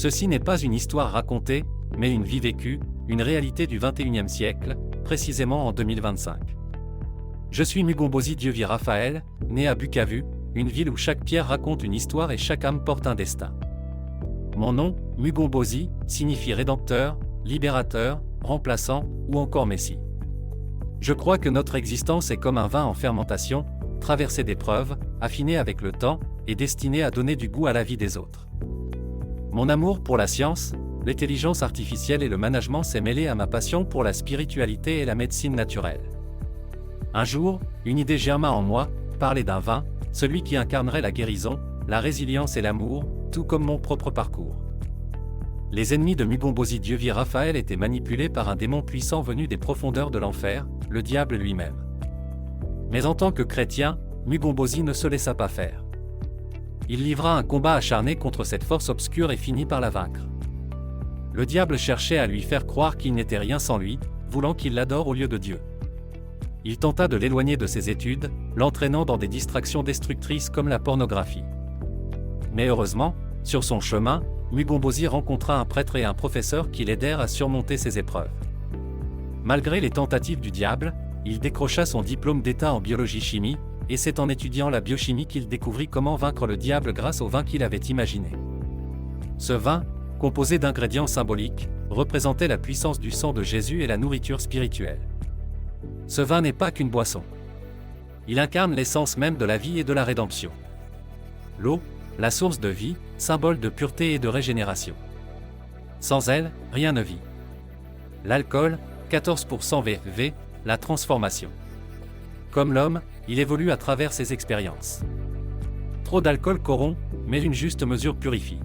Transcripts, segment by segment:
Ceci n'est pas une histoire racontée, mais une vie vécue, une réalité du XXIe siècle, précisément en 2025. Je suis Mugombozi Dieuvi Raphaël, né à Bukavu, une ville où chaque pierre raconte une histoire et chaque âme porte un destin. Mon nom, Mugombozi, signifie rédempteur, libérateur, remplaçant ou encore Messie. Je crois que notre existence est comme un vin en fermentation, traversé d'épreuves, affiné avec le temps, et destiné à donner du goût à la vie des autres. Mon amour pour la science, l'intelligence artificielle et le management s'est mêlé à ma passion pour la spiritualité et la médecine naturelle. Un jour, une idée germa en moi, parler d'un vin, celui qui incarnerait la guérison, la résilience et l'amour, tout comme mon propre parcours. Les ennemis de Mugombozi Dieuvi Raphaël étaient manipulés par un démon puissant venu des profondeurs de l'enfer, le diable lui-même. Mais en tant que chrétien, Mugombozi ne se laissa pas faire. Il livra un combat acharné contre cette force obscure et finit par la vaincre. Le diable cherchait à lui faire croire qu'il n'était rien sans lui, voulant qu'il l'adore au lieu de Dieu. Il tenta de l'éloigner de ses études, l'entraînant dans des distractions destructrices comme la pornographie. Mais heureusement, sur son chemin, Mugombozi rencontra un prêtre et un professeur qui l'aidèrent à surmonter ces épreuves. Malgré les tentatives du diable, il décrocha son diplôme d'État en biologie-chimie, et c'est en étudiant la biochimie qu'il découvrit comment vaincre le diable grâce au vin qu'il avait imaginé. Ce vin, composé d'ingrédients symboliques, représentait la puissance du sang de Jésus et la nourriture spirituelle. Ce vin n'est pas qu'une boisson. Il incarne l'essence même de la vie et de la rédemption. L'eau, la source de vie, symbole de pureté et de régénération. Sans elle, rien ne vit. L'alcool, 14% VV, la transformation. Comme l'homme, il évolue à travers ses expériences. Trop d'alcool corrompt, mais une juste mesure purifie.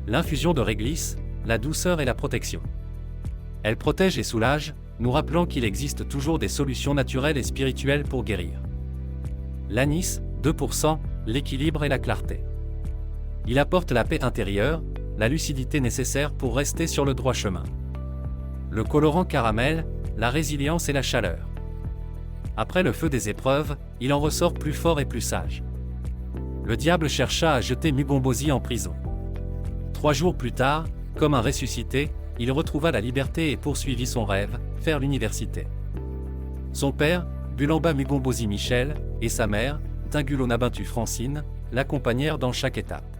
L'infusion de réglisse, la douceur et la protection. Elle protège et soulage, nous rappelant qu'il existe toujours des solutions naturelles et spirituelles pour guérir. L'anis, 2%, l'équilibre et la clarté. Il apporte la paix intérieure, la lucidité nécessaire pour rester sur le droit chemin. Le colorant caramel, la résilience et la chaleur. Après le feu des épreuves, il en ressort plus fort et plus sage. Le diable chercha à jeter Mugombozi en prison. 3 jours plus tard, comme un ressuscité, il retrouva la liberté et poursuivit son rêve, faire l'université. Son père, Bulamba Mugombozi Michel, et sa mère, Tingulo Nabintu Francine, l'accompagnèrent dans chaque étape.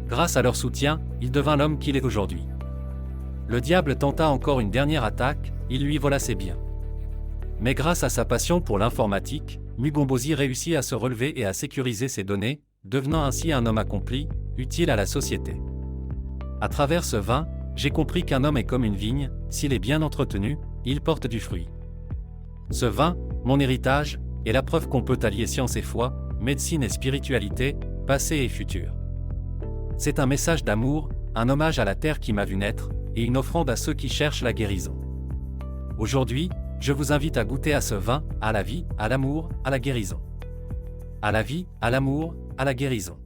Grâce à leur soutien, il devint l'homme qu'il est aujourd'hui. Le diable tenta encore une dernière attaque, il lui vola ses biens. Mais grâce à sa passion pour l'informatique, Mugombozi réussit à se relever et à sécuriser ses données, devenant ainsi un homme accompli, utile à la société. À travers ce vin, j'ai compris qu'un homme est comme une vigne, s'il est bien entretenu, il porte du fruit. Ce vin, mon héritage, est la preuve qu'on peut allier science et foi, médecine et spiritualité, passé et futur. C'est un message d'amour, un hommage à la terre qui m'a vu naître, et une offrande à ceux qui cherchent la guérison. Aujourd'hui, je vous invite à goûter à ce vin, à la vie, à l'amour, à la guérison. À la vie, à l'amour, à la guérison.